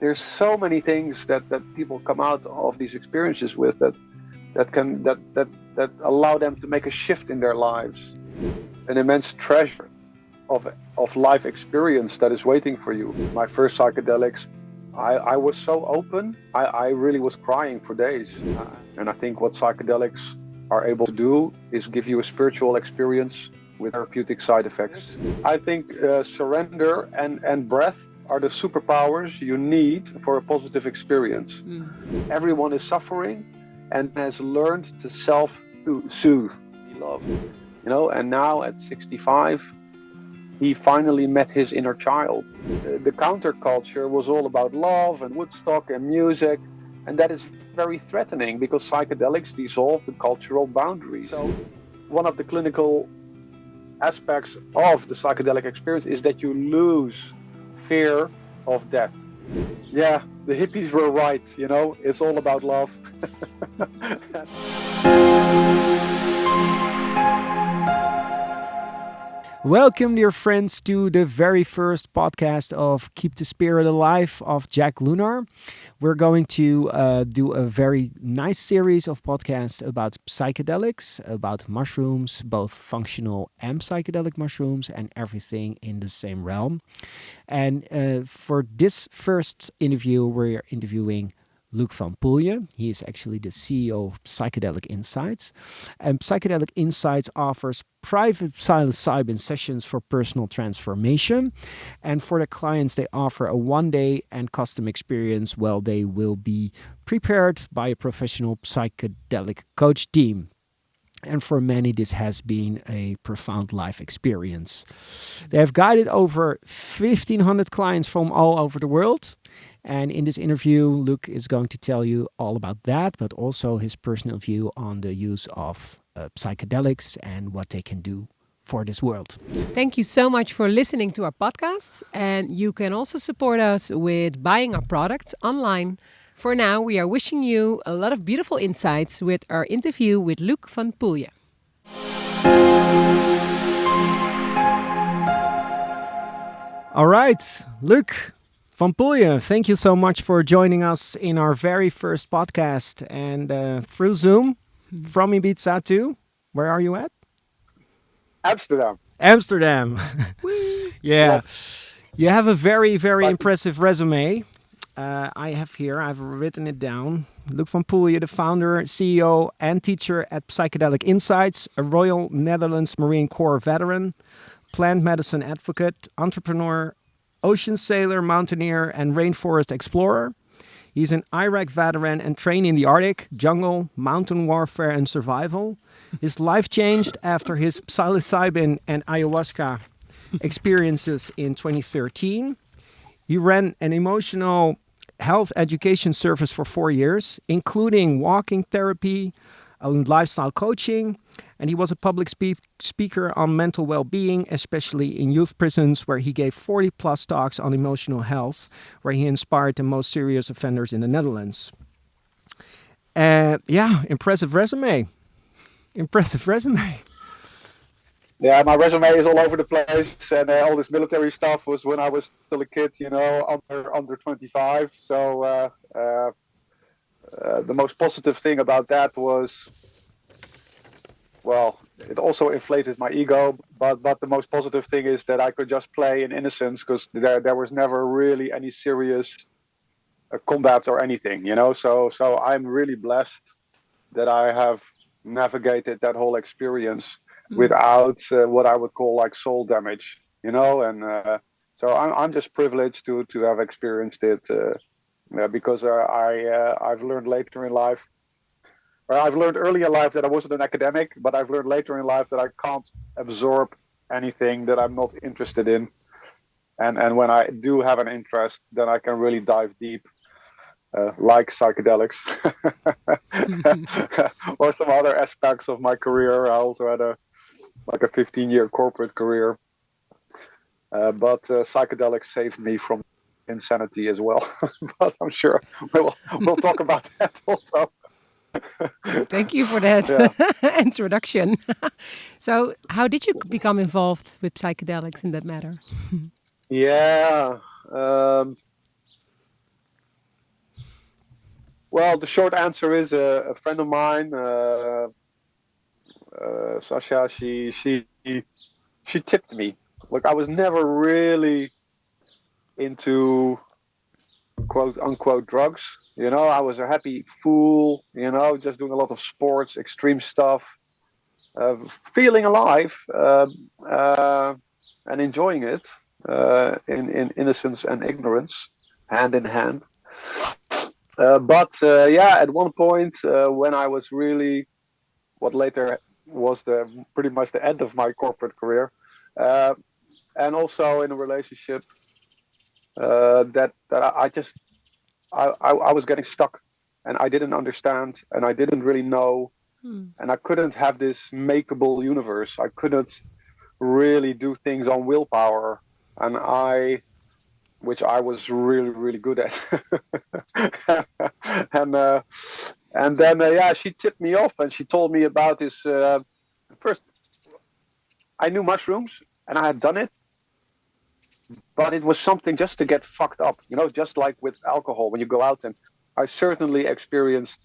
there's so many things that people come out of these experiences with that allow them to make a shift in their lives. An immense treasure of life experience that is waiting for you. My first psychedelics, I was so open, I really was crying for days. And I think what psychedelics are able to do is give you a spiritual experience with therapeutic side effects. I think surrender and breath are the superpowers you need for a positive experience. Everyone is suffering and has learned to self-soothe. And now at 65, he finally met his inner child. The counterculture was all about love and Woodstock and music, and that is very threatening because psychedelics dissolve the cultural boundaries. So one of the clinical aspects of the psychedelic experience is that you lose fear of death. Yeah, the hippies were right, it's all about love. Welcome, dear friends, to the very first podcast of Keep the Spirit Alive of Jack Lunar. We're going to do a very nice series of podcasts about psychedelics, about mushrooms, both functional and psychedelic mushrooms, and everything in the same realm. And for this first interview, we're interviewing Luc van Poelje. He is actually the CEO of Psychedelic Insights. And Psychedelic Insights offers private psilocybin sessions for personal transformation. And for the clients, they offer a one-day and custom experience where they will be prepared by a professional psychedelic coach team. And for many, this has been a profound life experience. They have guided over 1,500 clients from all over the world. And in this interview, Luc is going to tell you all about that, but also his personal view on the use of psychedelics and what they can do for this world. Thank you so much for listening to our podcast. And you can also support us with buying our products online. For now, we are wishing you a lot of beautiful insights with our interview with Luc van Poelje. All right, Luc van Poelje, thank you so much for joining us in our very first podcast and through Zoom from Ibiza to, where are you at? Amsterdam. Yeah. Yes. You have a very, very impressive resume. I've written it down. Luc van Poelje, the founder, CEO and teacher at Psychedelic Insights, a Royal Netherlands Marine Corps veteran, plant medicine advocate, entrepreneur, ocean sailor, mountaineer, and rainforest explorer. He's an Iraq veteran and trained in the Arctic, jungle, mountain warfare, and survival. His life changed after his psilocybin and ayahuasca experiences in 2013. He ran an emotional health education service for 4 years, including walking therapy and lifestyle coaching. And he was a public speaker on mental well-being, especially in youth prisons, where he gave 40 plus talks on emotional health, where he inspired the most serious offenders in the Netherlands. Impressive resume. Yeah, my resume is all over the place, and all this military stuff was when I was still a kid, under 25. So the most positive thing about that was, well, it also inflated my ego, but the most positive thing is that I could just play in innocence because there was never really any serious combat or anything, So I'm really blessed that I have navigated that whole experience without what I would call like soul damage, And so I'm just privileged to have experienced it because I've learned later in life. I've learned early in life that I wasn't an academic, but I've learned later in life that I can't absorb anything that I'm not interested in. And when I do have an interest, then I can really dive deep, like psychedelics or some other aspects of my career. I also had a 15-year corporate career, but psychedelics saved me from insanity as well. But I'm sure we'll talk about that also. Thank you for that introduction. So how did you become involved with psychedelics in that matter? Well, the short answer is a friend of mine, Sasha. She tipped me. Look, I was never really into quote unquote drugs. I was a happy fool. Just doing a lot of sports, extreme stuff, uh, feeling alive, and enjoying it in innocence and ignorance, hand in hand. But yeah, at one point when I was really what later was the pretty much the end of my corporate career, uh, and also in a relationship that I just I was getting stuck, and I didn't understand, and I didn't really know, Hmm. and I couldn't have this makeable universe. I couldn't really do things on willpower, and which I was really really good at. and and then yeah, she tipped me off, and she told me about this. First, I knew mushrooms, and I had done it, but it was something just to get fucked up, just like with alcohol when you go out. And I certainly experienced,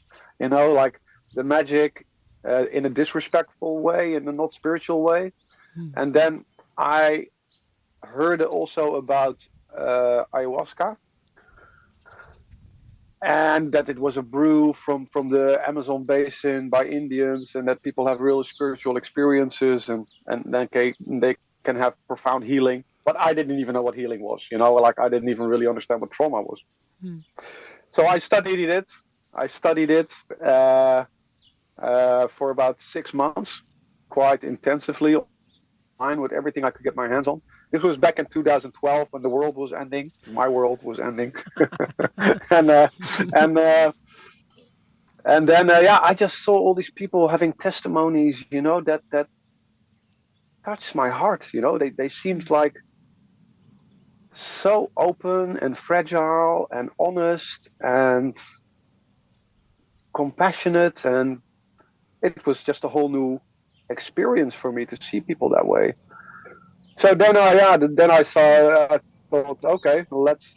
like the magic in a disrespectful way, in a not spiritual way. Hmm. And then I heard also about ayahuasca, and that it was a brew from the Amazon basin by Indians, and that people have real spiritual experiences, and then they can have profound healing. But I didn't even know what healing was, like I didn't even really understand what trauma was. Hmm. So I studied it. I studied it for about 6 months, quite intensively, online with everything I could get my hands on. This was back in 2012 when the world was ending. My world was ending, and and and then yeah, I just saw all these people having testimonies, that touched my heart. They seemed like so open and fragile and honest and compassionate, and it was just a whole new experience for me to see people that way. So then I saw. I thought, okay, let's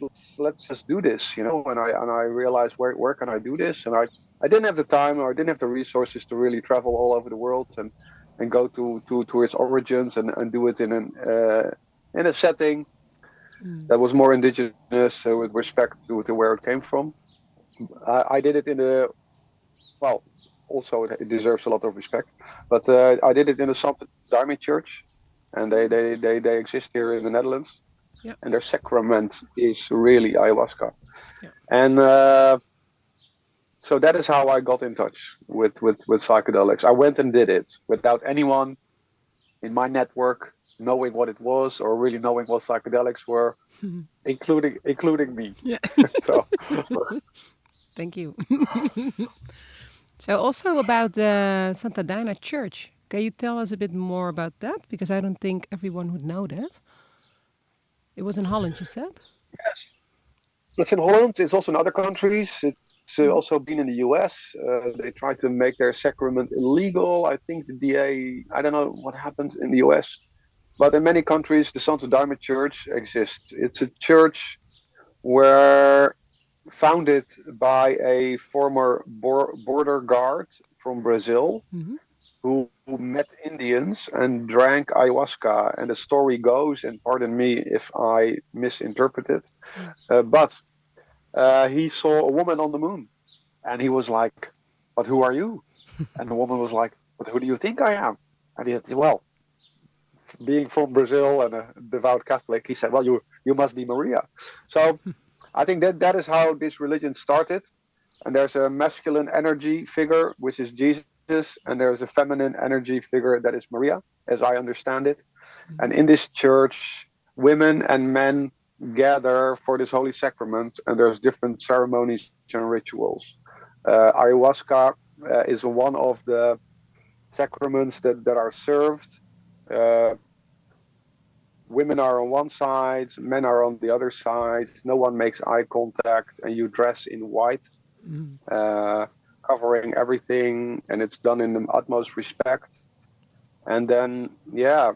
just do this, and I realized where can I do this, and I didn't have the time, or I didn't have the resources to really travel all over the world and go to its origins, and do it in a setting Hmm. that was more indigenous, with respect to where it came from. I did it in a well, also it deserves a lot of respect. But I did it in the Sant Diamond Church, and they exist here in the Netherlands, Yeah. and their sacrament is really ayahuasca. Yeah. And so that is how I got in touch with psychedelics. I went and did it without anyone in my network knowing what it was, or really knowing what psychedelics were, including me. Yeah. So Thank you. So also about the Santa Dina Church. Can you tell us a bit more about that? Because I don't think everyone would know that. It was in Holland, you said? yes, it's in Holland. It's also in other countries. It's Hmm. also been in the US. They tried to make their sacrament illegal. I think the DA, I don't know what happened in the US. But in many countries, the Santo Daime Church exists. It's a church where founded by a former border guard from Brazil Hmm. who met Indians and drank ayahuasca. And the story goes, and pardon me if I misinterpret it, but he saw a woman on the moon, and he was like, "But who are you?" And the woman was like, "But who do you think I am?" And he said, "Well, being from Brazil and a devout Catholic," he said, "Well, you must be Maria." So I think that is how this religion started. And there's a masculine energy figure, which is Jesus, and there's a feminine energy figure that is Maria, as I understand it. Hmm. And in this church, women and men gather for this holy sacrament, and there's different ceremonies and rituals. Ayahuasca is one of the sacraments that are served. Uh, Women are on one side, men are on the other side. No one makes eye contact, and you dress in white, Hmm. uh, covering everything, and it's done in the utmost respect. And then, yeah,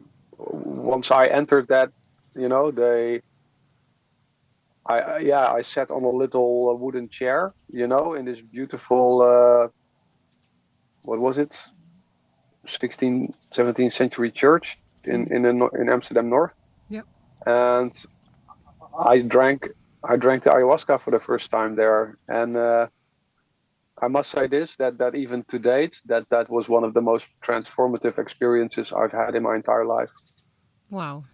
once I entered that, they I sat on a little wooden chair, in this beautiful, what was it, 16th, 17th century church in Amsterdam North, Yeah. and I drank I drank the ayahuasca for the first time there, and I must say this that even to date that was one of the most transformative experiences I've had in my entire life. Wow.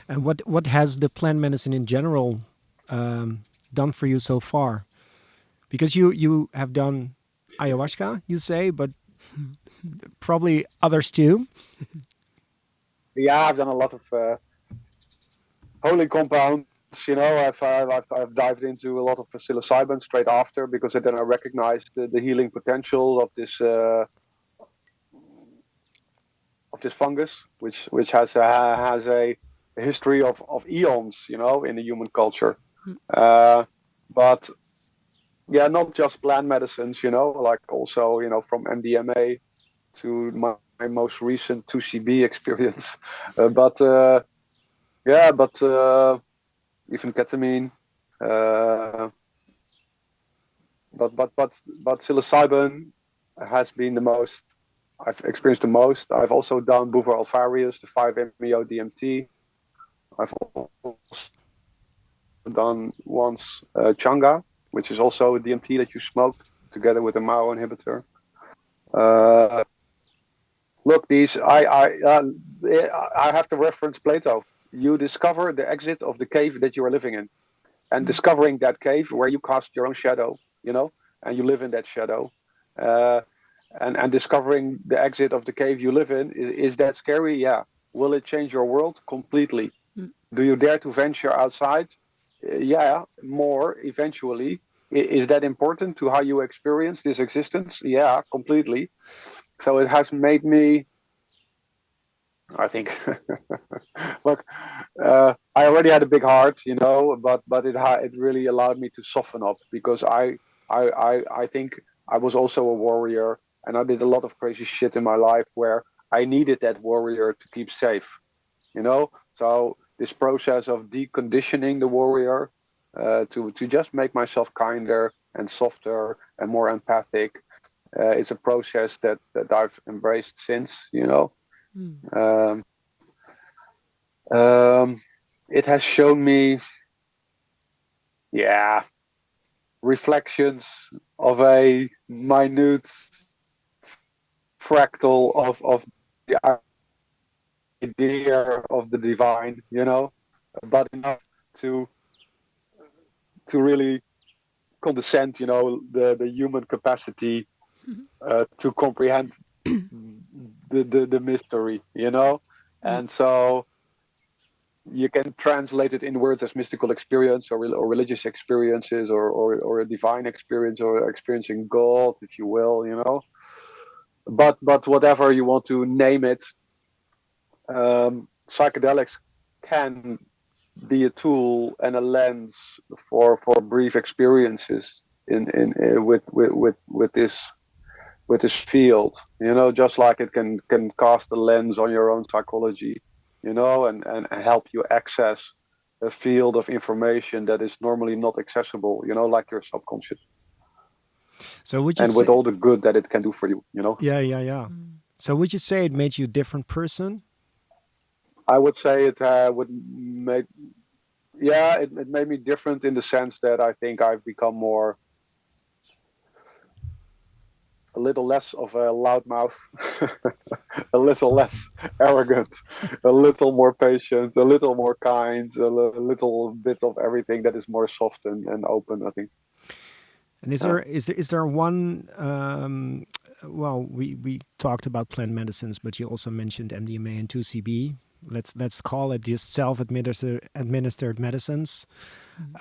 And what has the plant medicine in general done for you so far? Because you have done ayahuasca, you say, but probably others too. Yeah, I've done a lot of holy compounds. I've dived into a lot of psilocybin straight after because then I recognized the healing potential of this fungus, which has a history of eons, in the human culture. Uh, but yeah, not just plant medicines, like also, from MDMA to my most recent 2CB experience. But yeah, but even ketamine. Uh, but psilocybin has been the most I've experienced the most. I've also done Buver alvarius, the 5-MeO DMT. I've also done once changa, which is also a DMT that you smoke together with a MAO inhibitor. Uh, Look, these I have to reference Plato. You discover the exit of the cave that you are living in, and discovering that cave where you cast your own shadow, and you live in that shadow, uh, and discovering the exit of the cave you live in is that scary? Yeah. Will it change your world completely? Mm. Do you dare to venture outside? Yeah, more eventually. Is that important to how you experience this existence? Yeah, completely. So it has made me, I think, look, I already had a big heart, but it really allowed me to soften up because I think I was also a warrior, and I did a lot of crazy shit in my life where I needed that warrior to keep safe, you know. So this process of deconditioning the warrior, to just make myself kinder and softer and more empathic, is a process that I've embraced since, Mm. Um, um, it has shown me, yeah, reflections of a minute fractal of the idea of the divine, but enough to really condescend, the human capacity to comprehend the mystery, Mm. and so you can translate it in words as mystical experience or religious experiences or a divine experience or experiencing God, if you will, but whatever you want to name it, psychedelics can be a tool and a lens for brief experiences in with this field, just like it can cast a lens on your own psychology, and help you access a field of information that is normally not accessible, like your subconscious, So would you and with say, all the good that it can do for you, yeah, yeah, yeah. Mm. So would you say it made you a different person? I would say it would make, yeah, it made me different in the sense that I think I've become more, a little less of a loudmouth, a little less arrogant, a little more patient, a little more kind, little bit of everything that is more soft and open, I think. And is Yeah. there one? Well, we talked about plant medicines, but you also mentioned MDMA and 2CB. Let's call it just self-administered medicines.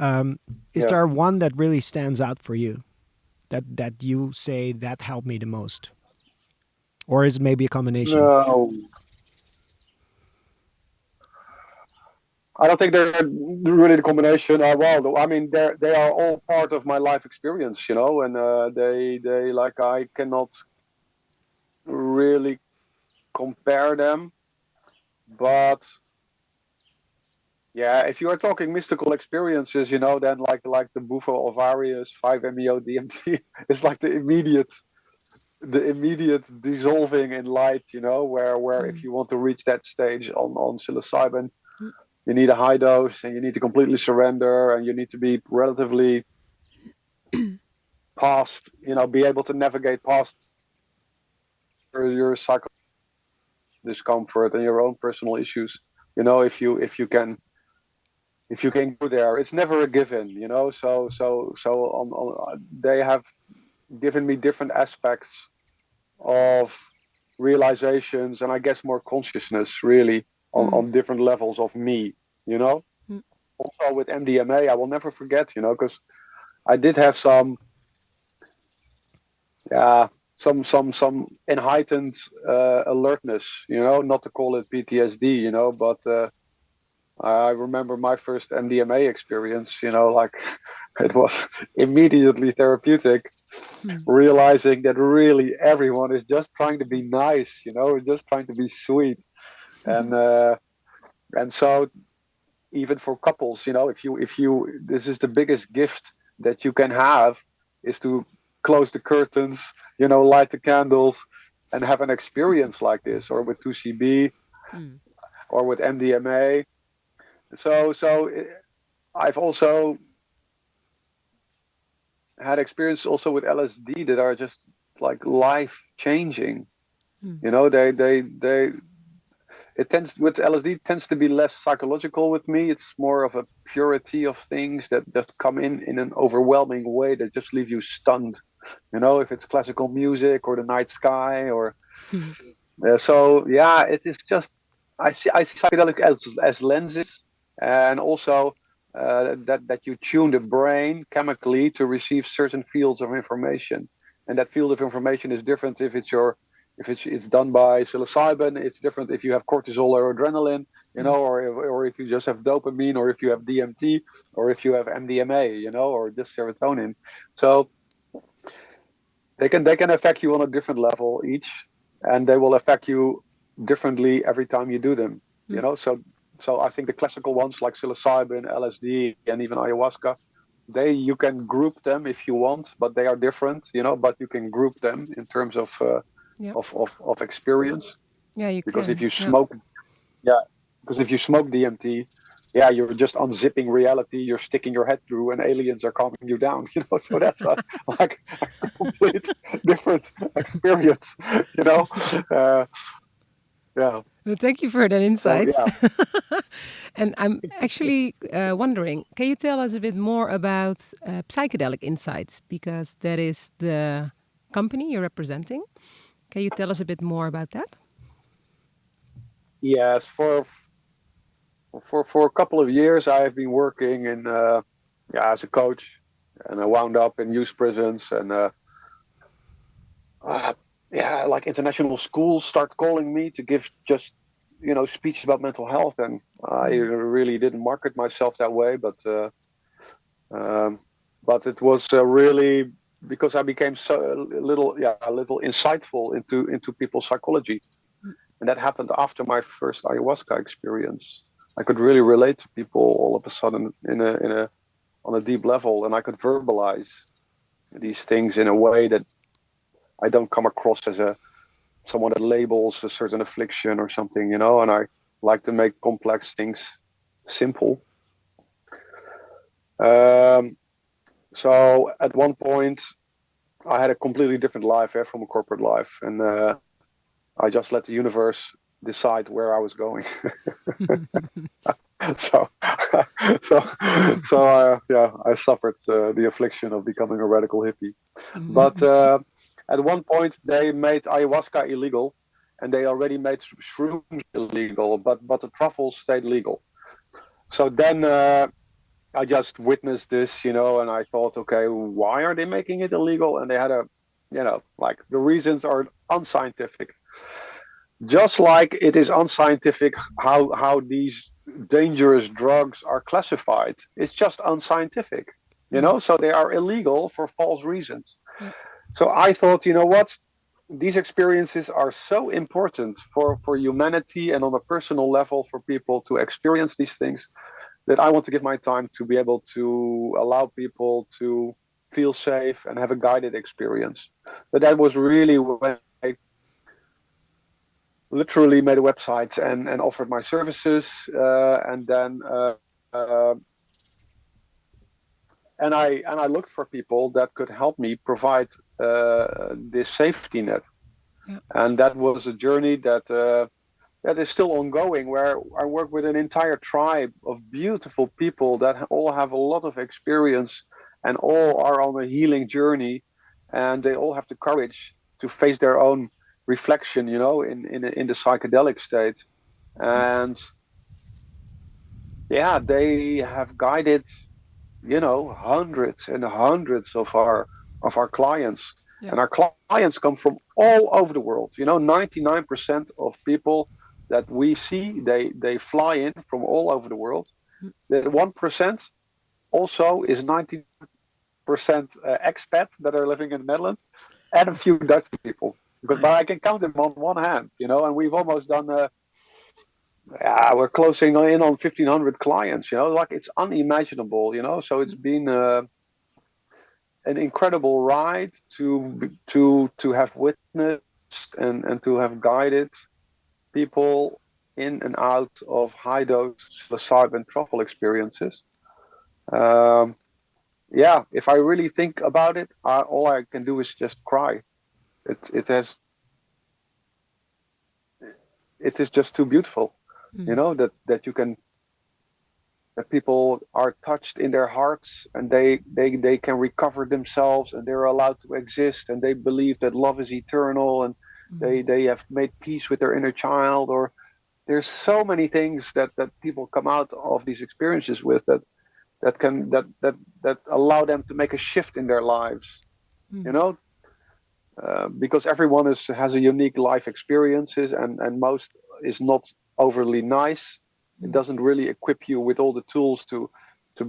Um, is Yeah. there one that really stands out for you? That you say that helped me the most, or is it maybe a combination? No, I don't think they're really the combination. Well, I mean, they are all part of my life experience, and they like I cannot really compare them, but Yeah, if you are talking mystical experiences, then like the Bufo Alvarius 5-MeO DMT is like the immediate dissolving in light, where if Mm, you want to reach that stage on psilocybin, mm, you need a high dose and you need to completely surrender and you need to be relatively past, be able to navigate past your psycho discomfort and your own personal issues. If you can go there, it's never a given. So they have given me different aspects of realizations and I guess more consciousness really mm, on different levels of me. You know, mm, also with MDMA, I will never forget. Because I did have yeah, some enlightened alertness. Not to call it PTSD. But I remember my first MDMA experience. Like it was immediately therapeutic, mm, realizing that really everyone is just trying to be nice. Just trying to be sweet, and uh, and so even for couples, if you this is the biggest gift that you can have is to close the curtains, light the candles, and have an experience like this, or with 2CB, mm, or with MDMA. So I've also had experience also with LSD that are just like life changing. mm. They it tends with LSD tends to be less psychological with me. It's more of a purity of things that just come in an overwhelming way that just leave you stunned. If it's classical music or the night sky or so yeah, it is just I see psychedelic as lenses, and also that you tune the brain chemically to receive certain fields of information, and that field of information is different if it's done by psilocybin. It's different if you have cortisol or adrenaline, Mm. or if you just have dopamine, or if you have DMT, or if you have MDMA, or just serotonin. So they can affect you on a different level each, and they will affect you differently every time you do them. Mm. So I think the classical ones like psilocybin, LSD, and even ayahuasca, you can group them if you want, but they are different. But you can group them in terms of Yeah. of experience. Yeah, you Because if can. you Yeah. smoke Yeah, because if you smoke DMT, yeah, you're just unzipping reality. You're sticking your head through, and aliens are calming you down. So that's like a complete different experience. You know, uh, yeah. Well, thank you for that So insight. yeah, And I'm actually wondering, can you tell us a bit more about Psychedelic Insights? Because that is the company you're representing. Can you tell us a bit more about that? yes. For a couple of years, I have been working in as a coach, and I wound up in youth prisons, and uh, yeah, like international schools start calling me to give just speeches about mental health, and I Mm. really didn't market myself that way, um, but it was really because I became a little insightful into people's psychology, and that happened after my first ayahuasca experience. I could really relate to people all of a sudden in a on a deep level, and I could verbalize these things in a way that I don't come across as a someone that labels a certain affliction or something, and I like to make complex things simple. Um, so at one point, I had a completely different life from a corporate life, and I just let the universe decide where I was going. so, so, yeah, I suffered the affliction of becoming a radical hippie. But at one point, they made ayahuasca illegal, and they already made shrooms illegal, but the truffles stayed legal. So then I just witnessed this, and I thought, okay, why are they making it illegal? And they had like the reasons are unscientific. Just like it is unscientific how these dangerous drugs are classified. It's just unscientific, Mm. so they are illegal for false reasons. Yeah. So I thought, you know what? These experiences are so important for humanity and on a personal level for people to experience these things. that I want to give my time to be able to allow people to feel safe and have a guided experience. But that was really when I literally made a website and offered my services, and then and I looked for people that could help me provide this safety net, Yeah. and that was a journey that is still ongoing, where I work with an entire tribe of beautiful people that all have a lot of experience and all are on a healing journey, and they all have the courage to face their own reflection, in the psychedelic state. And yeah, they have guided, hundreds and hundreds of our clients. Yeah. And our clients come from all over the world. 99% of people that we see, they fly in from all over the world. The 1% also is 90% expats that are living in the Netherlands, and a few Dutch people. But Nice. I can count them on one hand, and we've almost done. Yeah, we're closing in on 1,500 clients. Like it's unimaginable. So it's been an incredible ride to have witnessed and to have guided people in and out of high dose psilocybin truffle experiences. Um, yeah, if I really think about it, all I can do is just cry. It is just too beautiful, Mm. that you can that people are touched in their hearts, and they can recover themselves, and they're allowed to exist, and they believe that love is eternal, and Mm. they have made peace with their inner child. Or there's so many things that people come out of these experiences with, that allow them to make a shift in their lives, you Mm. know because everyone has a unique life experiences, and most is not overly nice. It Mm. doesn't really equip you with all the tools to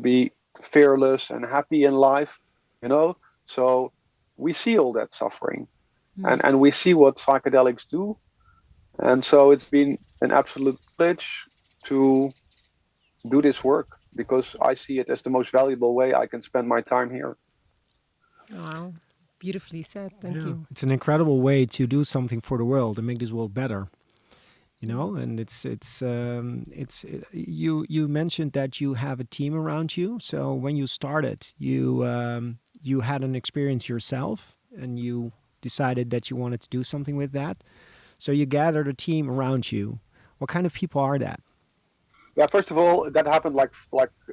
be fearless and happy in life, you know. So we see all that suffering, Mm. and we see what psychedelics do, and so it's been an absolute privilege to do this work, because I see it as the most valuable way I can spend my time here. Wow. Beautifully said. Thank Yeah, you. it's an incredible way to do something for the world and make this world better. Mm. And you mentioned that you have a team around you. So when you started, you had an experience yourself, and you decided that you wanted to do something with that. So you gathered a team around you. What kind of people are that? Yeah, first of all, that happened like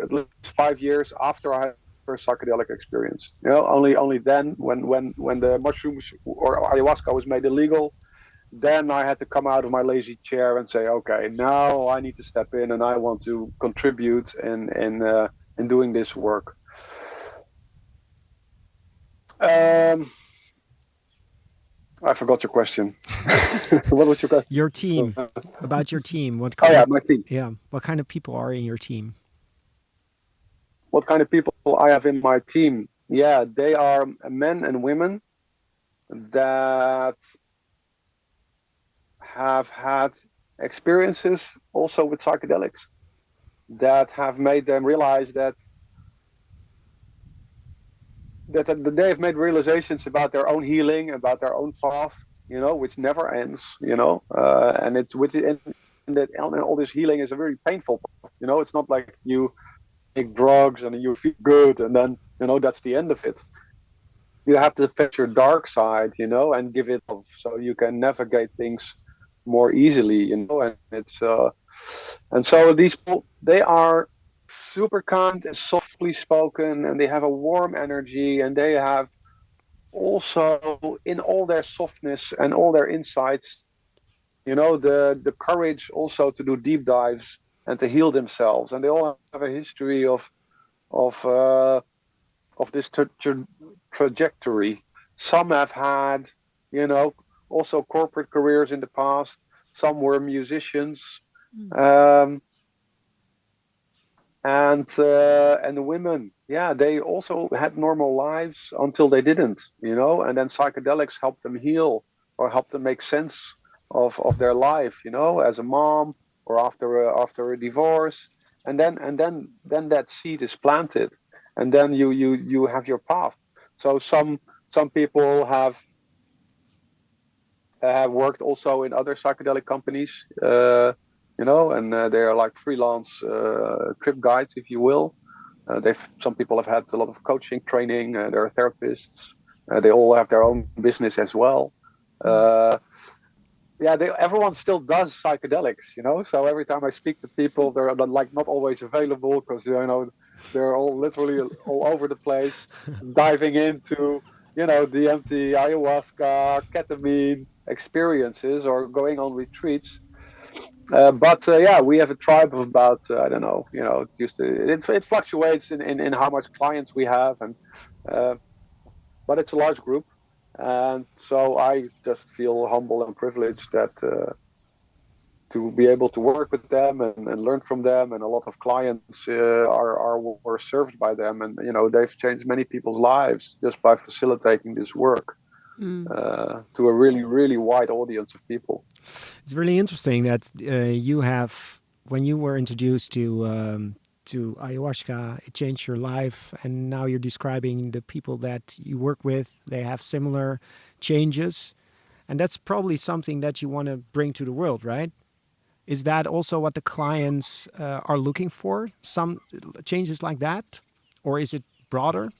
at least 5 years after I had my first psychedelic experience. Only then, when the mushrooms or ayahuasca was made illegal, then I had to come out of my lazy chair and say, okay, now I need to step in, and I want to contribute in doing this work. Um, I forgot your question. What was your question? Your team, about your team. Oh yeah, my team. Yeah, what kind of people are in your team? What kind of people I have in my team? Yeah, they are men and women that have had experiences also with psychedelics, that have made them realize that they have made realizations about their own healing, about their own path, which never ends, and it's which and all this healing is a very painful path. It's not like you take drugs and you feel good and then that's the end of it. You have to face your dark side, and give it off, so you can navigate things more easily, and so these people, they are super kind and softly spoken, and they have a warm energy, and they have also, in all their softness and all their insights, the courage also to do deep dives and to heal themselves. And they all have a history of uh, of this trajectory. Some have had, you know, also corporate careers in the past. Some were musicians, Mm. um, and the women, yeah, they also had normal lives until they didn't, And then psychedelics helped them heal, or helped them make sense of their life, as a mom, or after a divorce. and then that seed is planted, and then you have your path. So some people have worked also in other psychedelic companies, and they are like freelance trip guides, if you will. Some people have had a lot of coaching training. They're therapists. They all have their own business as well. Uh, yeah, everyone still does psychedelics. So every time I speak to people, they're like not always available because they're all literally all over the place, diving into DMT, ayahuasca, ketamine experiences, or going on retreats. But yeah, we have a tribe of about I don't know, it fluctuates in how much clients we have, and uh, but it's a large group, and so I just feel humble and privileged that to be able to work with them and learn from them, and a lot of clients were served by them, and they've changed many people's lives just by facilitating this work to a really really wide audience of people. It's really interesting that you have, when you were introduced to ayahuasca, it changed your life, and now you're describing the people that you work with. They have similar changes, and that's probably something that you want to bring to the world, right? Is that also what the clients are looking for? Some changes like that, or is it broader?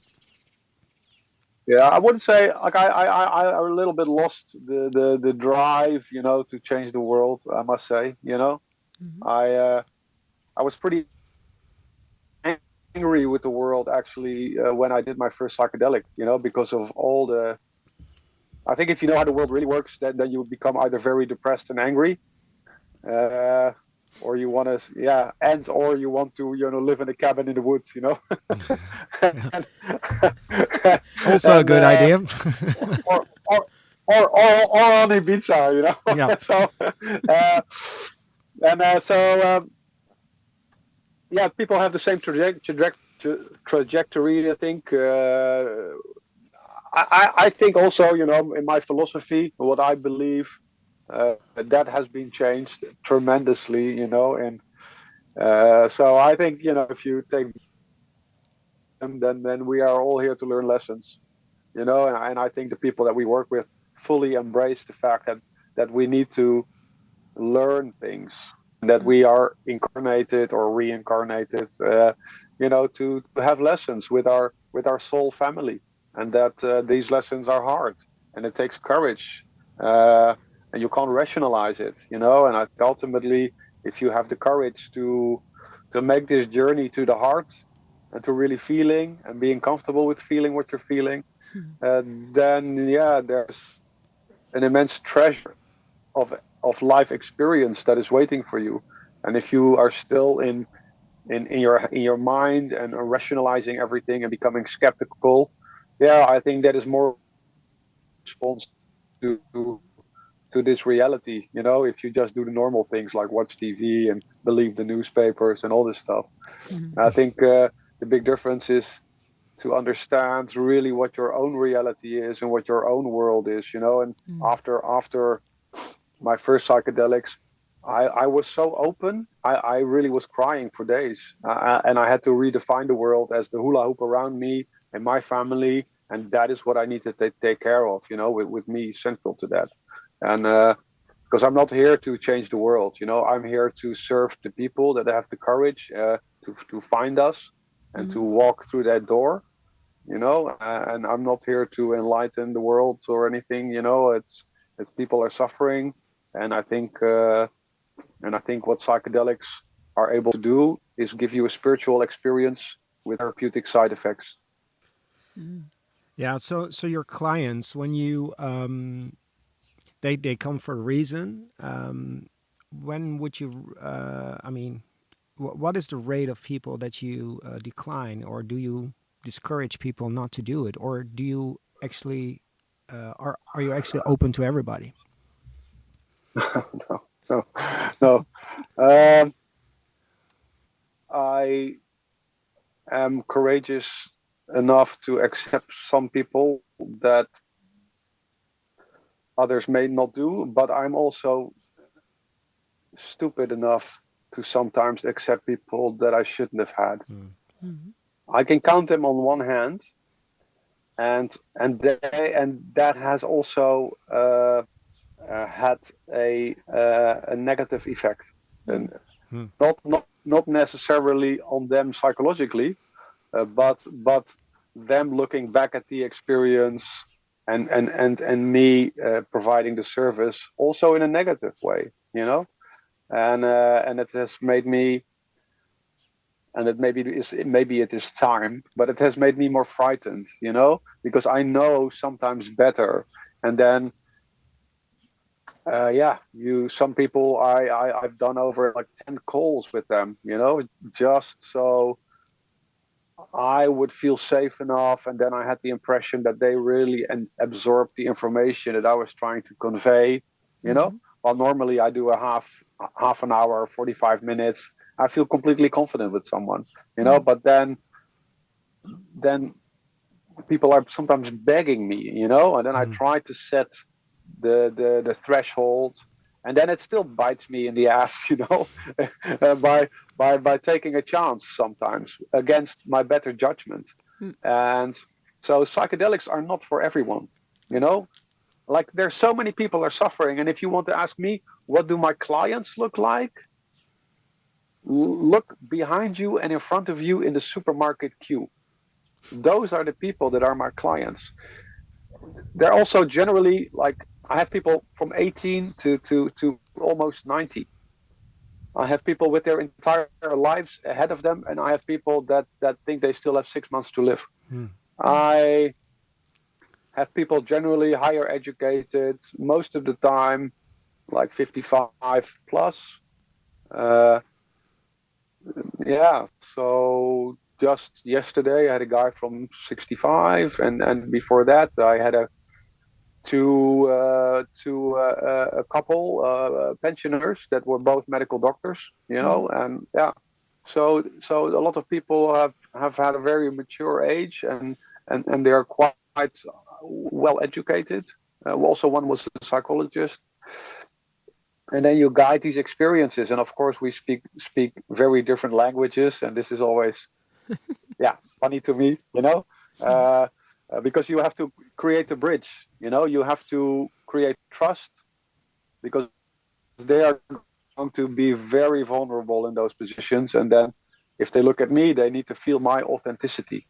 Yeah, I wouldn't say like I a little bit lost the drive, to change the world. I must say, I was pretty angry with the world actually when I did my first psychedelic, because of all the. I think if you know how the world really works, then you become either very depressed and angry, uh, or you want to, yeah, or you want to, live in a cabin in the woods. Yeah. and, Also a and good idea. or, or or on Ibiza, Yeah. so so yeah, people have the same trajectory. I think. I think also, in my philosophy, what I believe, that has been changed tremendously, and so I think, if you take them, then we are all here to learn lessons, and I think the people that we work with fully embrace the fact that we need to learn things, that we are incarnated or reincarnated, to have lessons with our soul family, and that these lessons are hard, and it takes courage, uh, and you can't rationalize it, and I think ultimately, if you have the courage to make this journey to the heart, and to really feeling and being comfortable with feeling what you're feeling, then yeah, there's an immense treasure of life experience that is waiting for you. And if you are still in your mind and rationalizing everything and becoming skeptical, yeah, I think that is more response to to this reality. If you just do the normal things like watch TV and believe the newspapers and all this stuff, I think the big difference is to understand really what your own reality is and what your own world is. And after my first psychedelics, I was so open. I really was crying for days, and I had to redefine the world as the hula hoop around me and my family, and that is what I need to take care of. With me central to that, and because I'm not here to change the world. I'm here to serve the people that have the courage to find us and to walk through that door. And I'm not here to enlighten the world or anything. It's people are suffering, and I think what psychedelics are able to do is give you a spiritual experience with therapeutic side effects. Yeah. So your clients, when you they come for a reason. When would you? I mean, what is the rate of people that you decline, or do you discourage people not to do it, or do you actually are you actually open to everybody? No, no, no. Um, I am courageous enough to accept some people that others may not do, but I'm also stupid enough to sometimes accept people that I shouldn't have had. Mhm. I can count them on one hand, and that has also had a negative effect, and not necessarily on them psychologically, but them looking back at the experience and me providing the service also in a negative way, and it has made me, and maybe it is time, but it has made me more frightened, because I know sometimes better, and then some people I've done over like 10 calls with them, just so I would feel safe enough, and then I had the impression that they really absorbed the information that I was trying to convey. Mhm. While normally I do a half an hour, 45 minutes. I feel completely confident with someone, Mm. but then people are sometimes begging me, and then I try to set the threshold, and then it still bites me in the ass, by taking a chance sometimes against my better judgment. Mm. And so psychedelics are not for everyone, you know. Like there's so many people are suffering, and if you want to ask me, what do my clients look like? Look behind you and in front of you in the supermarket queue. Those are the people that are my clients. They're also generally like, I have people from 18 to almost 90. I have people with their entire lives ahead of them, and I have people that think they still have 6 months to live. I have people generally higher educated, most of the time, like 55 plus. Uh, yeah, so just yesterday I had a guy from 65, and before that I had a couple pensioners that were both medical doctors, Mhm. and yeah, so a lot of people have had a very mature age, and they are quite well educated. Also, one was a psychologist, and then you guide these experiences, and of course we speak very different languages, and this is always, yeah, funny to me, uh, because you have to create a bridge. You have to create trust, because they are going to be very vulnerable in those positions, and then if they look at me, they need to feel my authenticity.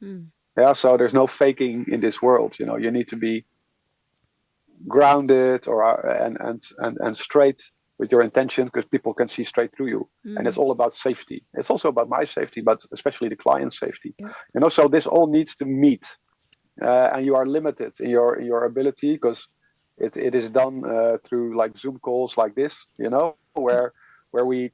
Mm. Yeah, so there's no faking in this world. You need to be grounded, or and straight with your intentions, because people can see straight through you, and it's Mm. all about safety. It's also about my safety, but especially the client's safety. Yeah. So this all needs to meet, and you are limited in your ability, because it is done through like Zoom calls like this, Yeah. where we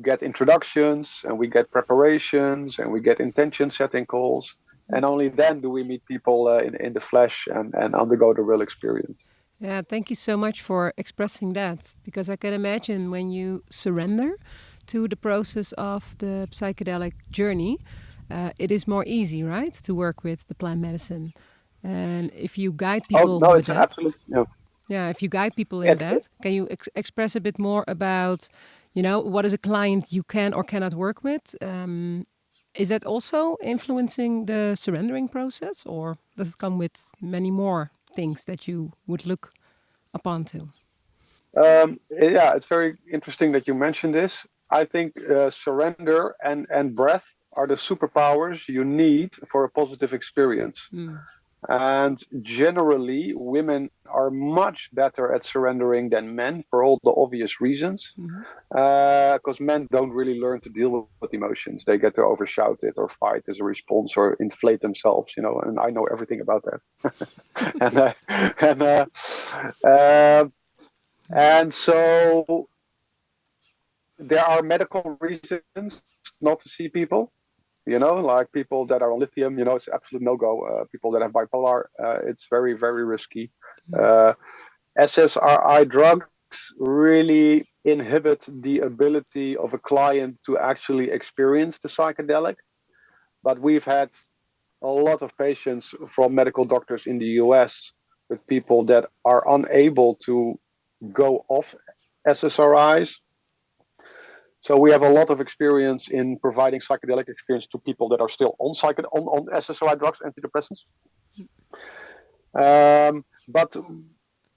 get introductions, and we get preparations, and we get intention setting calls, Mm. and only then do we meet people in the flesh, and undergo the real experience. Yeah, thank you so much for expressing that, because I can imagine when you surrender to the process of the psychedelic journey, it is more easy, right, to work with the plant medicine. And if you guide Oh people no, with it's an that, absolute, yeah, if you guide people in it, that, can you express a bit more about, what is a client you can or cannot work with? Is that also influencing the surrendering process, or does it come with many more things that you would look upon to? yeah, it's very interesting that you mentioned this. I think surrender and breath are the superpowers you need for a positive experience. Mm. And generally, women are much better at surrendering than men, for all the obvious reasons. Hmm. Because men don't really learn to deal with emotions. They get to overshout it or fight as a response or inflate themselves, and I know everything about that. and and and so there are medical reasons not to see people. Like people that are on lithium, it's absolute no go. People that have bipolar, it's very, very risky. Uh, SSRI drugs really inhibit the ability of a client to actually experience the psychedelic. But we've had a lot of patients from medical doctors in the US with people that are unable to go off SSRIs. So we have a lot of experience in providing psychedelic experience to people that are still on on SSRI drugs, antidepressants.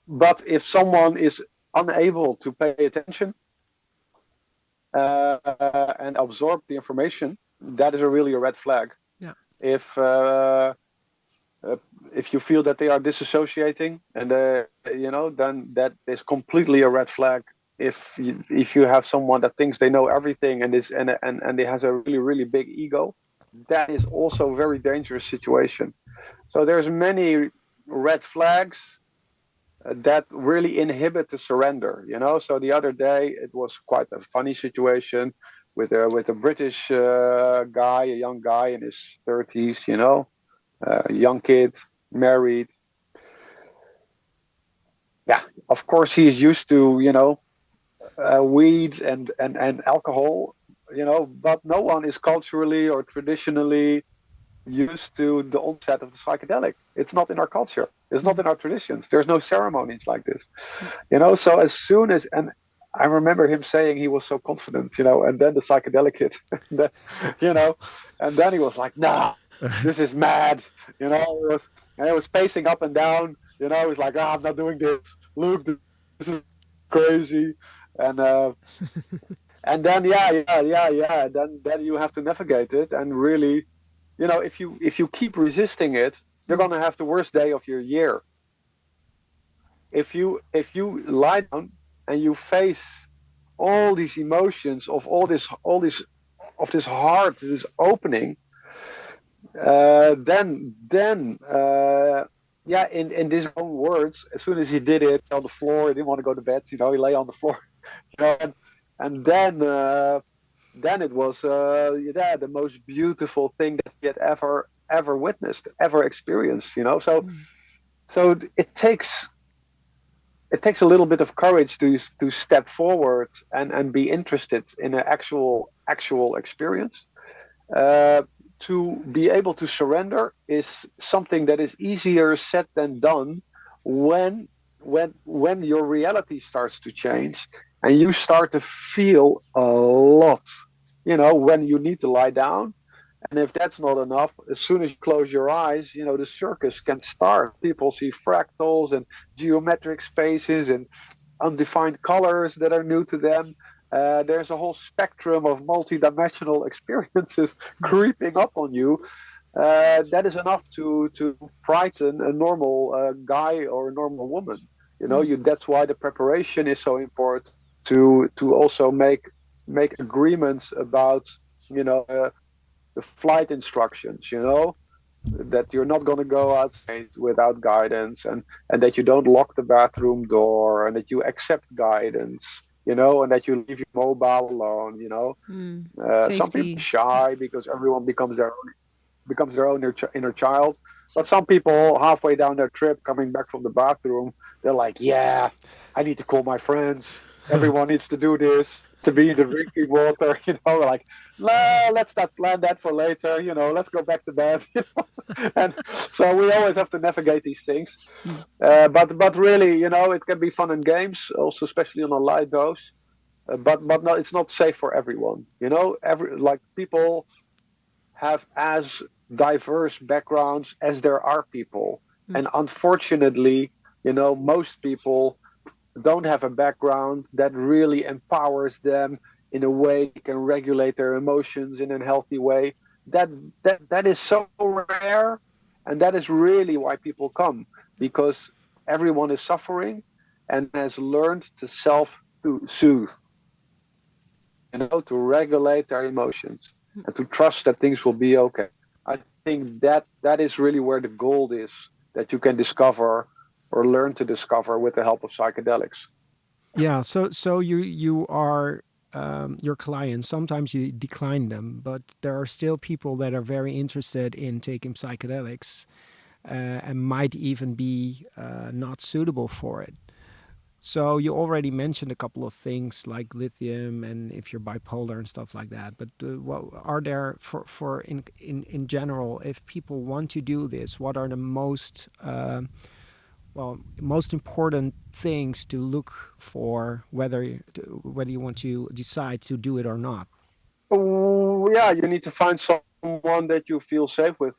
But if someone is unable to pay attention and absorb the information, that is really a red flag. Yeah. If you feel that they are disassociating, and then that is completely a red flag. If you have someone that thinks they know everything and they has a really big ego, that is also a very dangerous situation. So there's many red flags that really inhibit the surrender. So the other day it was quite a funny situation with a British guy, a young guy in his 30s, young kid, married. Yeah, of course he's used to, weed and alcohol, but no one is culturally or traditionally used to the onset of the psychedelic. It's not in our culture. It's not in our traditions. There's no ceremonies like this, So as soon as, and I remember him saying he was so confident, and then the psychedelic hit, and then, and then he was like, "Nah, this is mad," He was pacing up and down, He was like, I'm not doing this. Luke, this is crazy, and and then yeah. Then you have to navigate it, and really, if you keep resisting it, you're gonna have the worst day of your year. If you lie down and you face all these emotions of of this heart, this opening, yeah, in his own words, as soon as he did it on the floor, he didn't want to go to bed. He lay on the floor, and then it was the most beautiful thing that he had ever witnessed, ever experienced. So it takes a little bit of courage to step forward and be interested in an actual experience. Uh, to be able to surrender is something that is easier said than done when when your reality starts to change and you start to feel a lot. When you need to lie down, and if that's not enough, as soon as you close your eyes, the circus can start. People see fractals and geometric spaces and undefined colors that are new to them. There's a whole spectrum of multidimensional experiences creeping up on you. That is enough to frighten a normal guy or a normal woman. That's why the preparation is so important to also make agreements about you know uh, the flight instructions. That you're not going to go outside without guidance, and that you don't lock the bathroom door, and that you accept guidance, and that you leave your mobile alone. Some people are Safety. shy because everyone becomes their own inner child. But some people halfway down their trip coming back from the bathroom, they're like, yeah, I need to call my friends. Everyone needs to do this to be in the drinking water. Like, no, let's not plan that for later. Let's go back to bed. And so we always have to navigate these things. But really, it can be fun and games, also especially on a light dose. But no, it's not safe for everyone. People have as diverse backgrounds as there are people. And unfortunately, most people don't have a background that really empowers them in a way they can regulate their emotions in a healthy way. That is so rare, and that is really why people come, because everyone is suffering and has learned to self-soothe, to regulate their emotions and to trust that things will be okay. I think that is really where the gold is that you can discover or learn to discover with the help of psychedelics. Yeah, so you are your clients. Sometimes you decline them, but there are still people that are very interested in taking psychedelics and might even be not suitable for it. So you already mentioned a couple of things like lithium and if you're bipolar and stuff like that. But what are there for in general, if people want to do this, what are the most most important things to look for whether you want to decide to do it or not? Oh, yeah, you need to find someone that you feel safe with,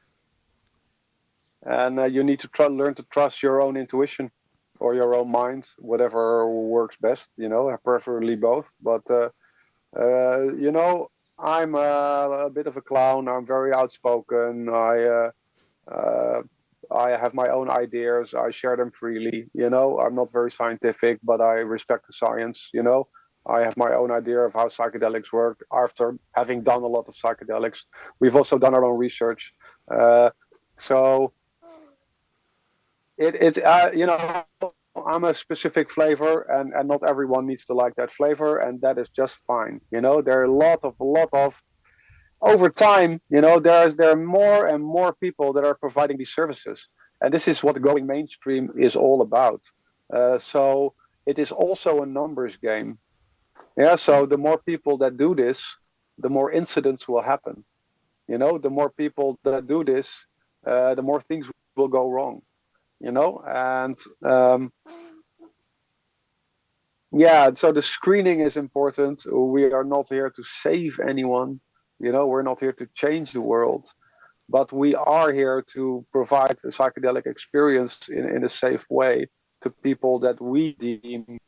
and you need to learn to trust your own intuition or your own mind, whatever works best. Preferably both. But I'm a bit of a clown. I'm very outspoken. Uh, I have my own ideas. I share them freely. I'm not very scientific, but I respect the science. I have my own idea of how psychedelics work after having done a lot of psychedelics. We've also done our own research. So it's I'm a specific flavor, and not everyone needs to like that flavor, and that is just fine. There are a lot of over time, there are more and more people that are providing these services, and this is what going mainstream is all about. So it is also a numbers game. Yeah. So the more people that do this, the more incidents will happen. The more people that do this, the more things will go wrong. And yeah, so the screening is important. We are not here to save anyone. We're not here to change the world, but we are here to provide a psychedelic experience in a safe way to people that we deem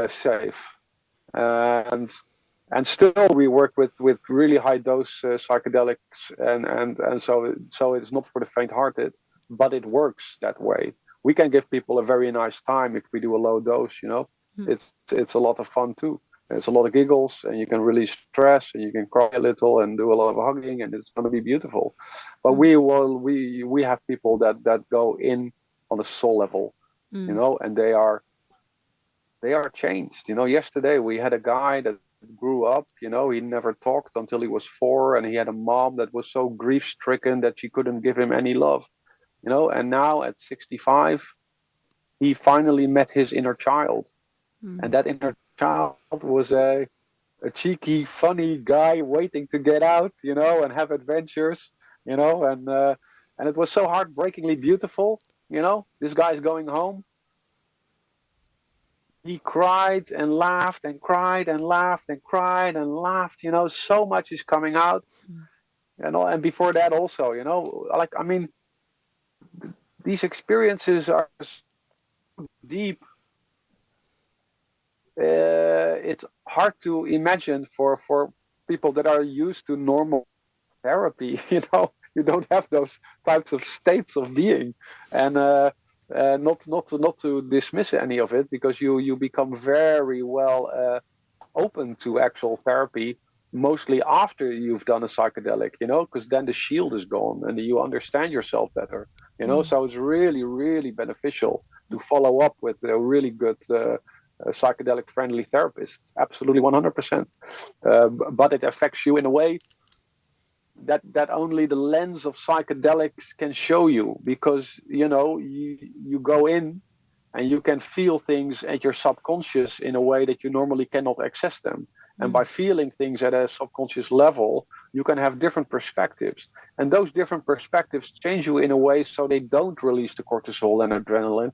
safe. And still, we work with really high dose psychedelics, and so it's not for the faint-hearted, but it works that way. We can give people a very nice time if we do a low dose. It's a lot of fun too. It's a lot of giggles, and you can release stress, and you can cry a little, and do a lot of hugging, and it's going to be beautiful. But we have people that go in on a soul level, and they are changed. Yesterday we had a guy that grew up. He never talked until he was 4, and he had a mom that was so grief-stricken that she couldn't give him any love. And now at 65, he finally met his inner child, and that inner child was a cheeky, funny guy waiting to get out, and have adventures, and it was so heartbreakingly beautiful. This guy's going home. He cried and laughed and cried and laughed and cried and laughed. So much is coming out. And before that also, these experiences are deep. It's hard to imagine for people that are used to normal therapy. You don't have those types of states of being, and not to dismiss any of it, because you become very well open to actual therapy, mostly after you've done a psychedelic, because then the shield is gone and you understand yourself better. So it's really, really beneficial to follow up with a really good psychedelic friendly therapist. Absolutely 100%. But it affects you in a way that only the lens of psychedelics can show you, because you go in and you can feel things at your subconscious in a way that you normally cannot access them. And by feeling things at a subconscious level, you can have different perspectives, and those different perspectives change you in a way so they don't release the cortisol and adrenaline.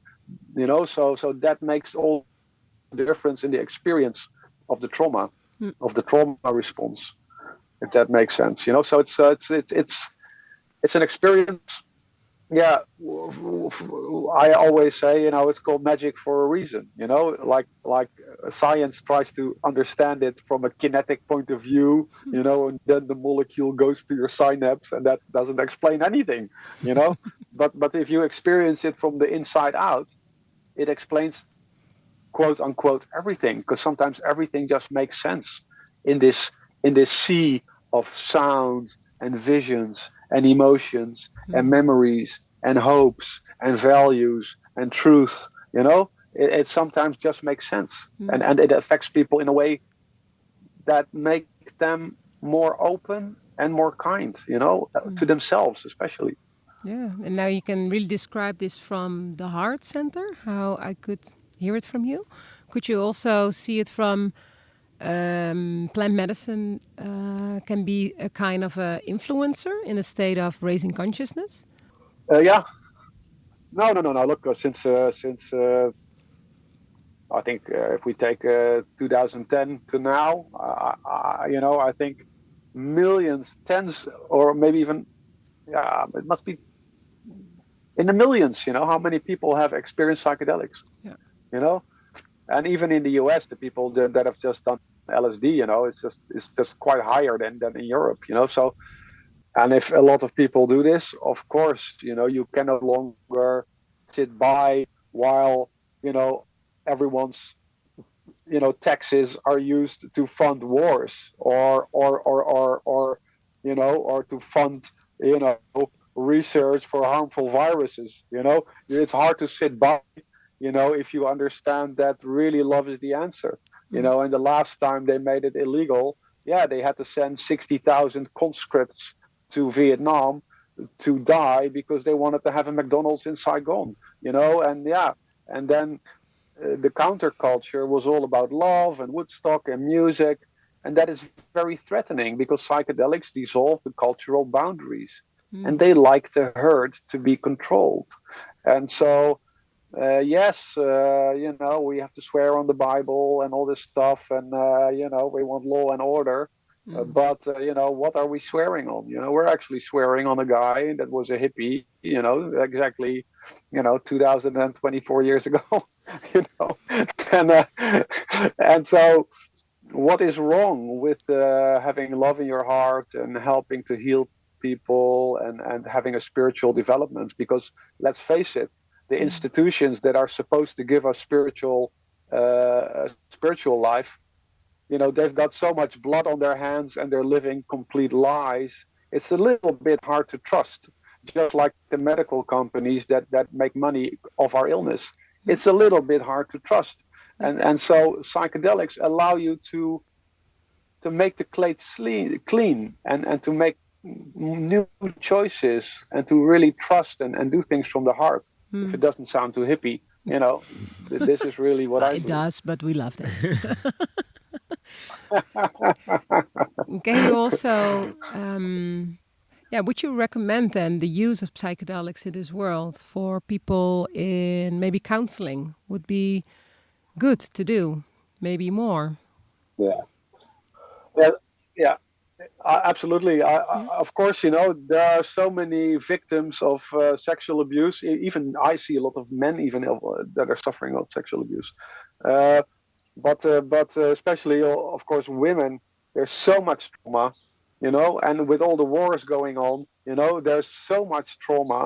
So that makes all the difference in the experience of the trauma response, if that makes sense. So it's an experience. Yeah, I always say, it's called magic for a reason. Like science tries to understand it from a kinetic point of view, and then the molecule goes to your synapse, and that doesn't explain anything. But if you experience it from the inside out, it explains, quote unquote, everything, because sometimes everything just makes sense in this sea of sound and visions and emotions and memories and hopes and values and truth. It sometimes just makes sense, and it affects people in a way that make them more open and more kind, to themselves especially. Yeah, and now you can really describe this from the heart center, how I could hear it from you. Could you also see it from plant medicine can be a kind of a influencer in a state of raising consciousness? Yeah, No. Look, since I think if we take 2010 to now, I think millions, tens, or maybe even, it must be in the millions. How many people have experienced psychedelics? Yeah. You know, and even in the US, the people that have just done LSD, it's just quite higher than in Europe. So, and if a lot of people do this, of course, you can no longer sit by while everyone's taxes are used to fund wars, or to fund you know research for harmful viruses. It's hard to sit by, if you understand that really love is the answer. Mm. And the last time they made it illegal, yeah, they had to send 60,000 conscripts to Vietnam to die because they wanted to have a McDonald's in Saigon. And yeah, and then the counterculture was all about love and Woodstock and music. And that is very threatening because psychedelics dissolve the cultural boundaries, and Mm. they like the herd to be controlled. And so, yes, we have to swear on the Bible and all this stuff, and we want law and order. Mm. But what are we swearing on? We're actually swearing on a guy that was a hippie, exactly, 2024 years ago, you know, and and so what is wrong with having love in your heart and helping to heal people and having a spiritual development? Because let's face it, the Mm. institutions that are supposed to give us spiritual life, they've got so much blood on their hands and they're living complete lies. It's a little bit hard to trust, just like the medical companies that make money off our illness. Mm. It's a little bit hard to trust. Yeah. And so psychedelics allow you to make the plate clean, and to make new choices, and to really trust and do things from the heart. If it Mm. doesn't sound too hippie, this is really what I It believe. does, but we love that. Can you also, yeah, would you recommend then the use of psychedelics in this world for people in maybe counseling would be good to do, maybe more? Yeah, yeah, yeah. Absolutely. Yeah. Of course, there are so many victims of sexual abuse. Even I see a lot of men, even that are suffering of sexual abuse. Uh, but especially, of course, women. There's so much trauma, and with all the wars going on, there's so much trauma,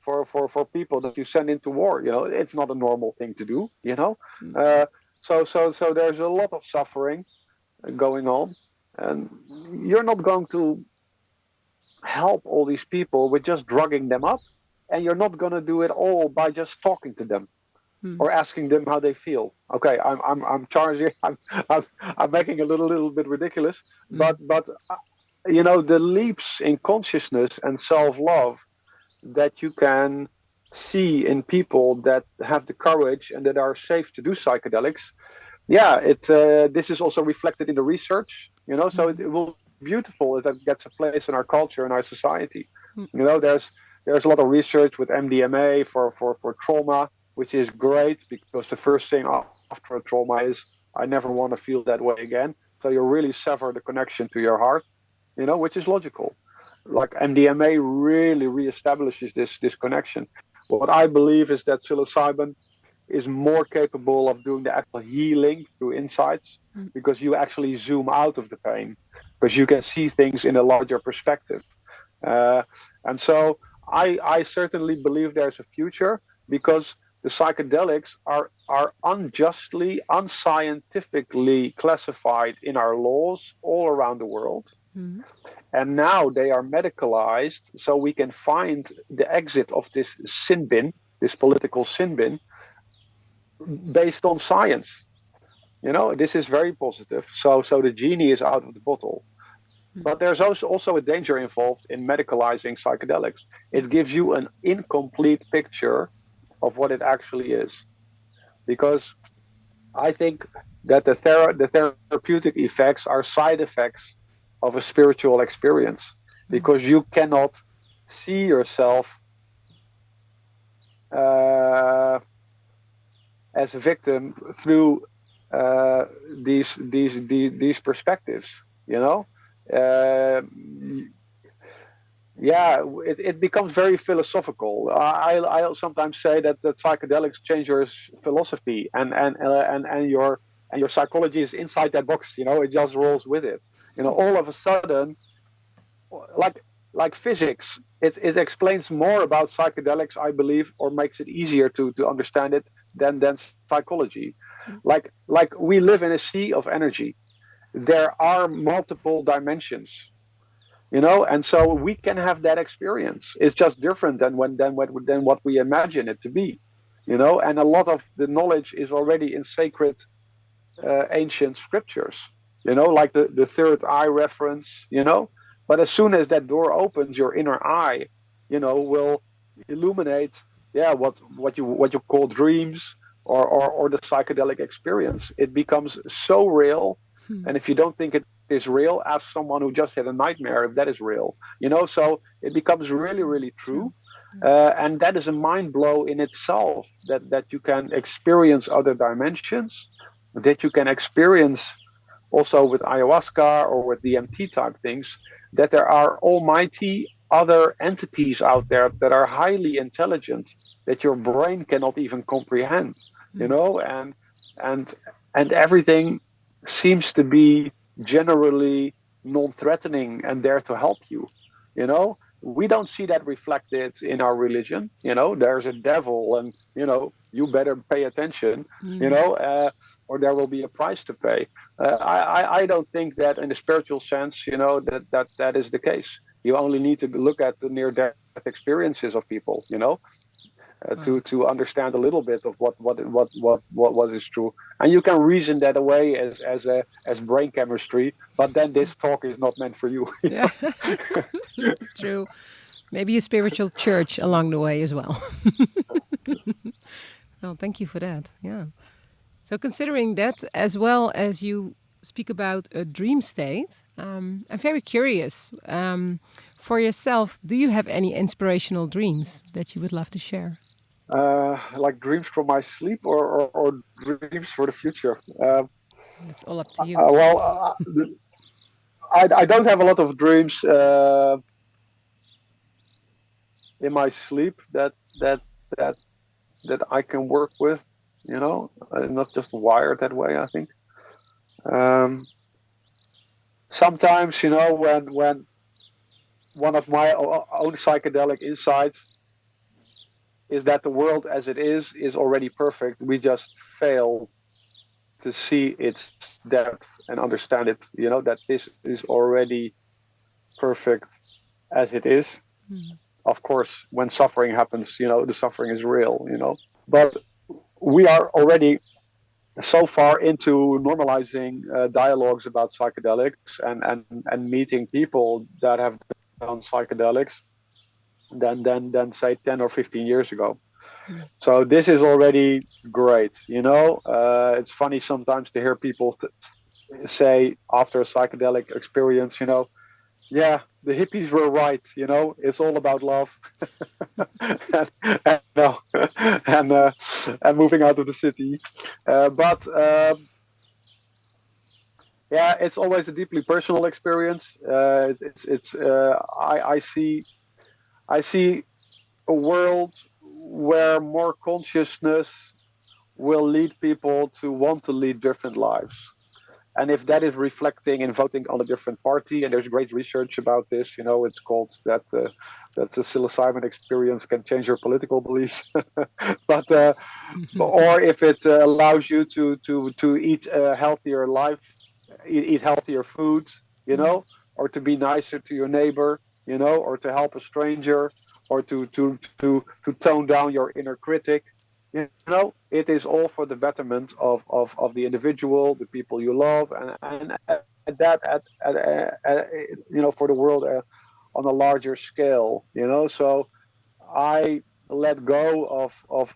for people that you send into war. It's not a normal thing to do. Mm. Uh, so there's a lot of suffering going on, and you're not going to help all these people with just drugging them up, and you're not going to do it all by just talking to them Mm. or asking them how they feel. Okay, I'm charging. I'm making a little bit ridiculous, Mm. but the leaps in consciousness and self love that you can see in people that have the courage and that are safe to do psychedelics. Yeah, this is also reflected in the research. So it, Mm. it will be beautiful if that gets a place in our culture and our society. Mm. There's a lot of research with MDMA for trauma, which is great because the first thing after a trauma is I never want to feel that way again. So you really sever the connection to your heart, which is logical. Like MDMA really reestablishes this connection. What I believe is that psilocybin is more capable of doing the actual healing through insights, Mm. because you actually zoom out of the pain, because you can see things in a larger perspective. Uh, and so I certainly believe there's a future, because the psychedelics are unjustly, unscientifically classified in our laws all around the world. Mm. And now they are medicalized, so we can find the exit of this sin bin, this political sin bin, based on science. This is very positive. So the genie is out of the bottle. Mm. But there's also a danger involved in medicalizing psychedelics. Yeah. It gives you an incomplete picture of what it actually is. Because I think that the therapeutic effects are side effects of a spiritual experience. Mm. Because you cannot see yourself uh, as a victim through uh, these perspectives. You know, uh, yeah, it becomes very philosophical. I sometimes say that psychedelics change your philosophy, and your psychology is inside that box. You know, it just rolls with it. You know, all of a sudden, like like physics, it explains more about psychedelics, I believe, or makes it easier to understand it than psychology. Like we live in a sea of energy. There are multiple dimensions, and so we can have that experience. It's just different than what we imagine it to be. And a lot of the knowledge is already in sacred ancient scriptures, like the third eye reference. But as soon as that door opens, your inner eye, will illuminate, yeah, what you call dreams, or the psychedelic experience. It becomes so real. And if you don't think it is real, ask someone who just had a nightmare if that is real. So it becomes really, really True. true. And that is a mind blow in itself, that you can experience other dimensions, that you can experience also with ayahuasca or with DMT type things, that there are almighty other entities out there that are highly intelligent, that your brain cannot even comprehend, and and and everything seems to be generally non-threatening and there to help you. We don't see that reflected in our religion. There's a devil, and you better pay attention. Or there will be a price to pay. I don't think that in the spiritual sense, that is the case. You only need to look at the near-death experiences of people, Wow. to understand a little bit of what is true. And you can reason that away as brain chemistry, but then this talk is not meant for you. Yeah, true. Maybe a spiritual church along the way as well. Well, thank you for that. Yeah. So, considering that, as well as you speak about a dream state, I'm very curious. For yourself, do you have any inspirational dreams that you would love to share? Like dreams from my sleep, or dreams for the future. It's all up to you. Well, I don't have a lot of dreams in my sleep that that I can work with. I'm not just wired that way, I think. Um, Sometimes, when one of my own psychedelic insights is that the world as it is already perfect. We just fail to see its depth and understand it. That this is already perfect as it is. Mm. Of course, when suffering happens, the suffering is real. But we are already so far into normalizing dialogues about psychedelics, and meeting people that have done psychedelics than say 10 or 15 years ago. Mm. So this is already great. It's funny sometimes to hear people say after a psychedelic experience, yeah, the hippies were right. It's all about love, and, no, and moving out of the city. But yeah, it's always a deeply personal experience. It's I see a world where more consciousness will lead people to want to lead different lives. And if that is reflecting in voting on a different party, and there's great research about this, it's called that the psilocybin experience can change your political beliefs. but or if it allows you to eat a healthier life, eat healthier foods, Mm. or to be nicer to your neighbor, or to help a stranger, or to tone down your inner critic. It is all for the betterment of the individual, the people you love, and at that for the world on a larger scale. So I let go of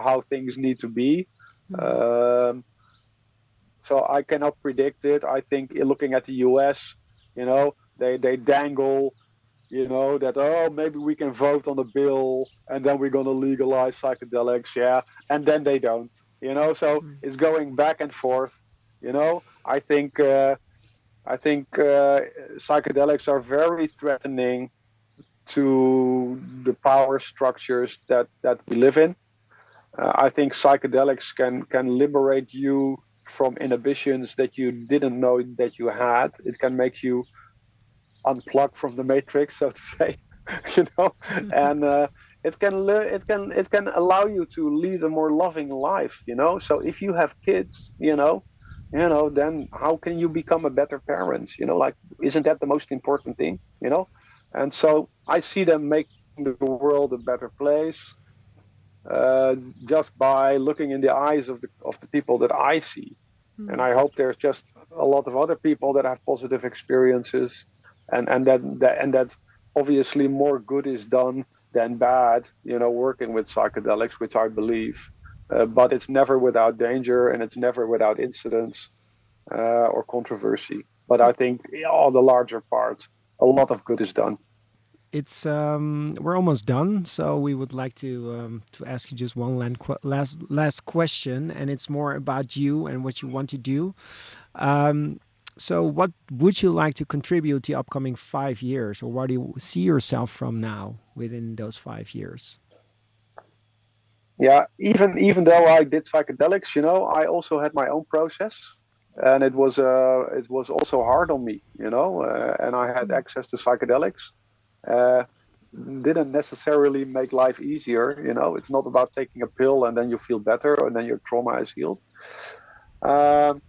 how things need to be. Mm. Um, so I cannot predict it. I think looking at the U.S., they dangle that, oh, maybe we can vote on a bill and then we're going to legalize psychedelics, yeah, and then they don't, so Mm. it's going back and forth. I think psychedelics are very threatening to the power structures that we live in. I think psychedelics can liberate you from inhibitions that you didn't know that you had. It can make you unplug from the matrix, so to say, and it can allow you to lead a more loving life. So if you have kids, then how can you become a better parent? Like, isn't that the most important thing? And so I see them making the world a better place, uh, just by looking in the eyes of the people that I see. And Mm. I hope there's just a lot of other people that have positive experiences, and that obviously more good is done than bad, working with psychedelics, which I believe. But it's never without danger, and it's never without incidents or controversy. But I think all the larger parts, a lot of good is done. It's we're almost done, so we would like to ask you just one last question, and it's more about you and what you want to do. Um, so, what would you like to contribute to the upcoming 5 years, or where do you see yourself from now within those 5 years? Yeah, even though I did psychedelics, I also had my own process, and it was also hard on me, and I had Mm. access to psychedelics. Uh, didn't necessarily make life easier. It's not about taking a pill and then you feel better and then your trauma is healed. Um,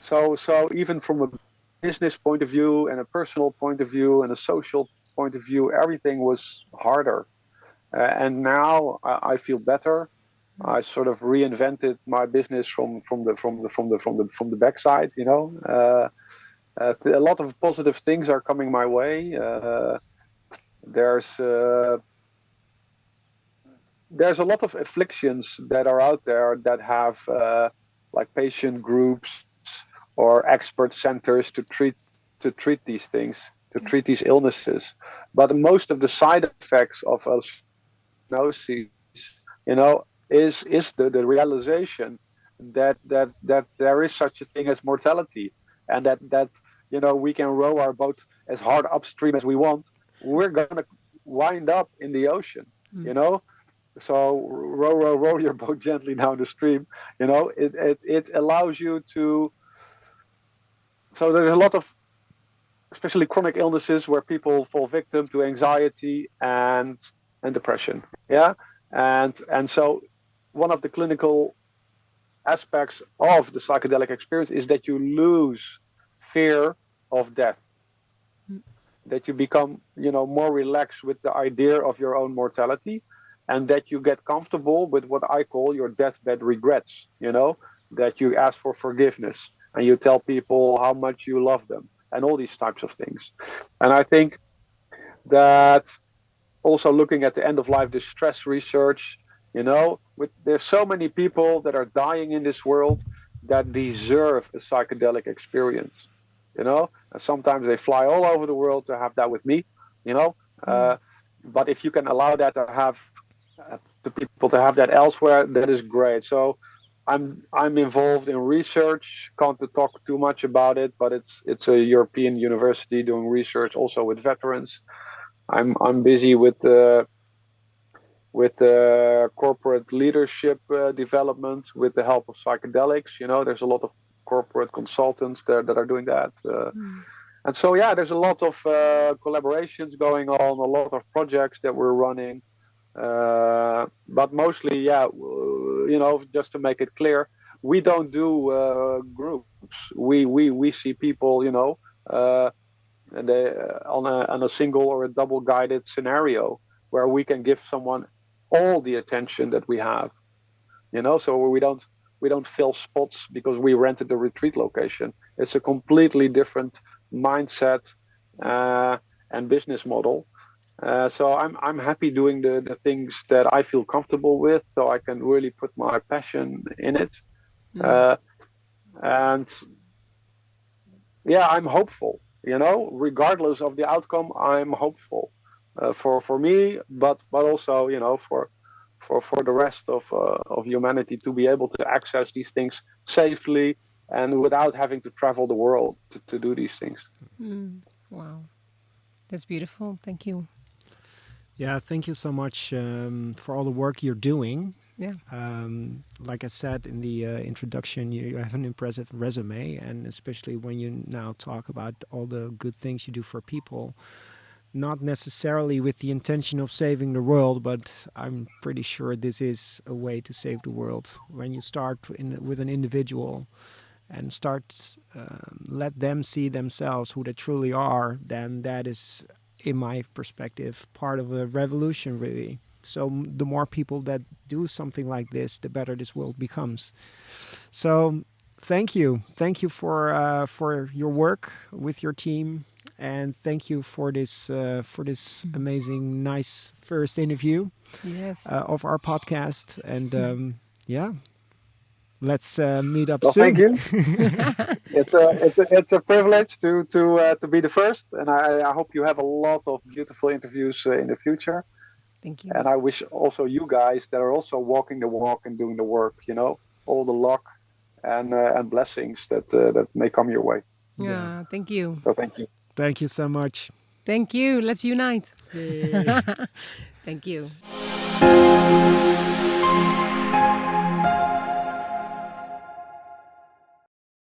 so even from a business point of view and a personal point of view and a social point of view, everything was harder. And now I feel better. I sort of reinvented my business from the backside. A lot of positive things are coming my way. There's there's a lot of afflictions that are out there that have like patient groups or expert centers to treat these things, to Yeah. treat these illnesses. But most of the side effects of diagnoses, is the realization that there is such a thing as mortality, and that we can row our boat as hard upstream as we want. We're gonna wind up in the ocean. Mm. You know, so row, row, row your boat gently down the stream. It allows you to. So there's a lot of, especially chronic illnesses, where people fall victim to anxiety and depression. Yeah, and so one of the clinical aspects of the psychedelic experience is that you lose fear of death, Mm. that you become more relaxed with the idea of your own mortality, and that you get comfortable with what I call your deathbed regrets. That you ask for forgiveness and you tell people how much you love them and all these types of things. And I think that also looking at the end of life distress research, there's so many people that are dying in this world that deserve a psychedelic experience. And sometimes they fly all over the world to have that with me. You know, Mm. uh, but if you can allow that to people to have that elsewhere, that is great. So I'm involved in research. Can't talk too much about it, but it's a European university doing research also with veterans. I'm busy with corporate leadership development with the help of psychedelics. There's a lot of corporate consultants there that are doing that. Mm. And so, yeah, there's a lot of collaborations going on, a lot of projects that we're running. But mostly, yeah, just to make it clear, we don't do groups. We see people, uh, and they, on a single or a double guided scenario where we can give someone all the attention that we have. So we don't fill spots because we rented the retreat location. It's a completely different mindset Yeah. uh, and business model. So I'm happy doing the things that I feel comfortable with, so I can really put my passion in it. Mm. Uh, and yeah, I'm hopeful. regardless of the outcome, I'm hopeful for me, but also for the rest of humanity to be able to access these things safely and without having to travel the world to do these things. Wow, that's beautiful. Thank you. Yeah, thank you so much for all the work you're doing. Yeah. Like I said in the introduction, you have an impressive resume, and especially when you now talk about all the good things you do for people, not necessarily with the intention of saving the world, but I'm pretty sure this is a way to save the world. When you start with an individual and start let them see themselves who they truly are, then that is, in my perspective, part of a revolution, really. So the more people that do something like this, the better this world becomes. So thank you for your work with your team, and thank you for this amazing, nice first interview Yes. of our podcast. And yeah, let's meet up Well, soon. thank you. It's a privilege to be the first, and I hope you have a lot of beautiful interviews in the future. Thank you. And I wish also you guys that are also walking the walk and doing the work, all the luck and blessings that may come your way. Yeah. Thank you. So thank you. Thank you so much. Thank you. Let's unite. Yay. Thank you.